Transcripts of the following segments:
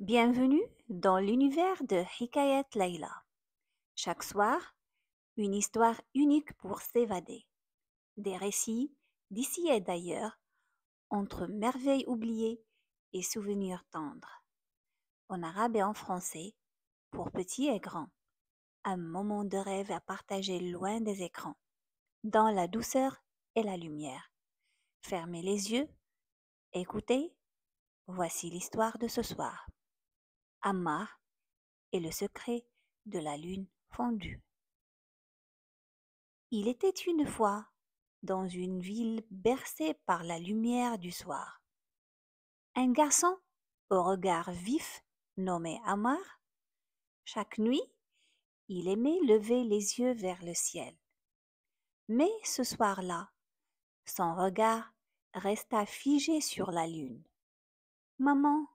Bienvenue dans l'univers de Hikayat Layla. Chaque soir, une histoire unique pour s'évader. Des récits d'ici et d'ailleurs, entre merveilles oubliées et souvenirs tendres. En arabe et en français, pour petits et grands. Un moment de rêve à partager loin des écrans, dans la douceur et la lumière. Fermez les yeux, écoutez, voici l'histoire de ce soir. Ammar et le secret de la lune fondue. Il était une fois, dans une ville bercée par la lumière du soir, un garçon au regard vif nommé Ammar. Chaque nuit, il aimait lever les yeux vers le ciel. Mais ce soir-là, son regard resta figé sur la lune. Maman,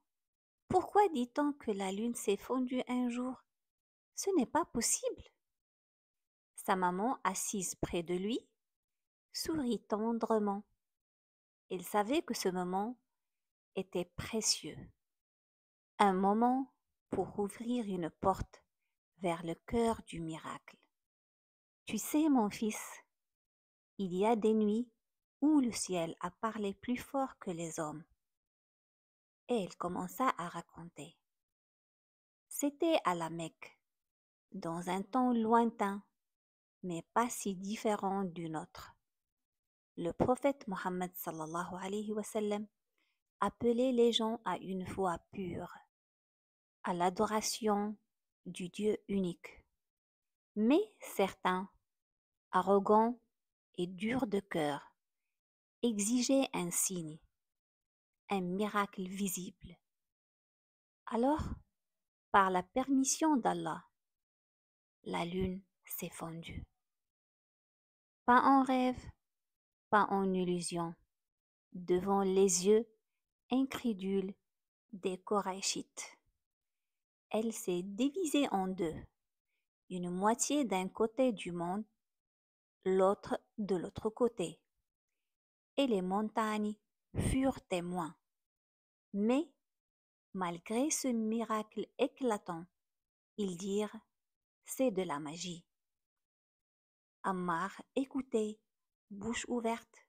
pourquoi dit-on que la lune s'est fondue un jour? Ce n'est pas possible. Sa maman, assise près de lui, sourit tendrement. Il savait que ce moment était précieux. Un moment pour ouvrir une porte vers le cœur du miracle. Tu sais, mon fils, il y a des nuits où le ciel a parlé plus fort que les hommes. Et il commença à raconter. C'était à la Mecque, dans un temps lointain, mais pas si différent du nôtre. Le prophète Mohammed sallallahu alayhi wa sallam appelait les gens à une foi pure, à l'adoration du Dieu unique. Mais certains, arrogants et durs de cœur, exigeaient un signe, un miracle visible. Alors, par la permission d'Allah, la lune s'est fondue. Pas en rêve, pas en illusion, devant les yeux incrédules des Korachites. Elle s'est divisée en deux, une moitié d'un côté du monde, l'autre de l'autre côté. Et les montagnes furent témoins. Mais, malgré ce miracle éclatant, ils dirent, c'est de la magie. Ammar écoutait, bouche ouverte.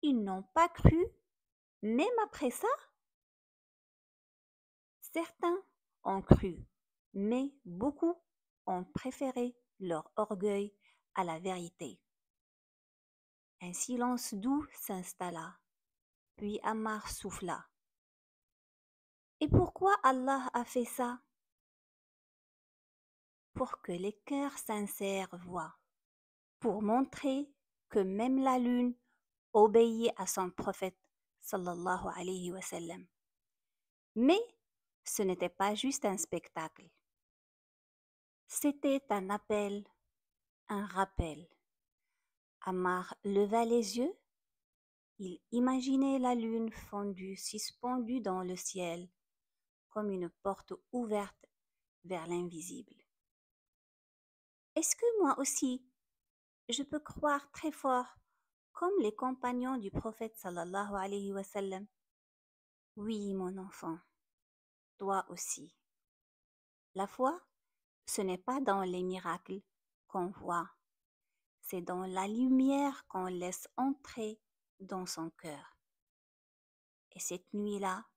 Ils n'ont pas cru, même après ça? Certains ont cru, mais beaucoup ont préféré leur orgueil à la vérité. Un silence doux s'installa, puis Ammar souffla. Et pourquoi Allah a fait ça? Pour que les cœurs sincères voient, pour montrer que même la lune obéit à son prophète sallallahu alayhi wa sallam. Mais ce n'était pas juste un spectacle. C'était un appel, un rappel. Ammar leva les yeux. Il imaginait la lune fondue, suspendue dans le ciel, comme une porte ouverte vers l'invisible. Est-ce que moi aussi, je peux croire très fort, comme les compagnons du prophète sallallahu alayhi wa sallam? Oui, mon enfant, toi aussi. La foi, ce n'est pas dans les miracles qu'on voit, c'est dans la lumière qu'on laisse entrer dans son cœur. Et cette nuit-là,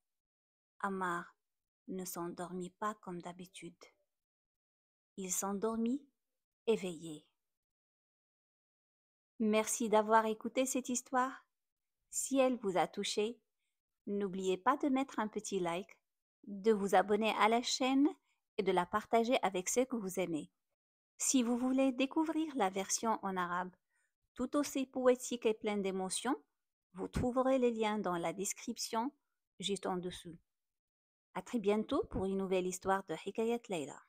Ammar ne s'endormit pas comme d'habitude. Il s'endormit éveillé. Merci d'avoir écouté cette histoire. Si elle vous a touché, n'oubliez pas de mettre un petit like, de vous abonner à la chaîne et de la partager avec ceux que vous aimez. Si vous voulez découvrir la version en arabe, tout aussi poétique et pleine d'émotions, vous trouverez les liens dans la description juste en dessous. À très bientôt pour une nouvelle histoire de Hikayat Layla.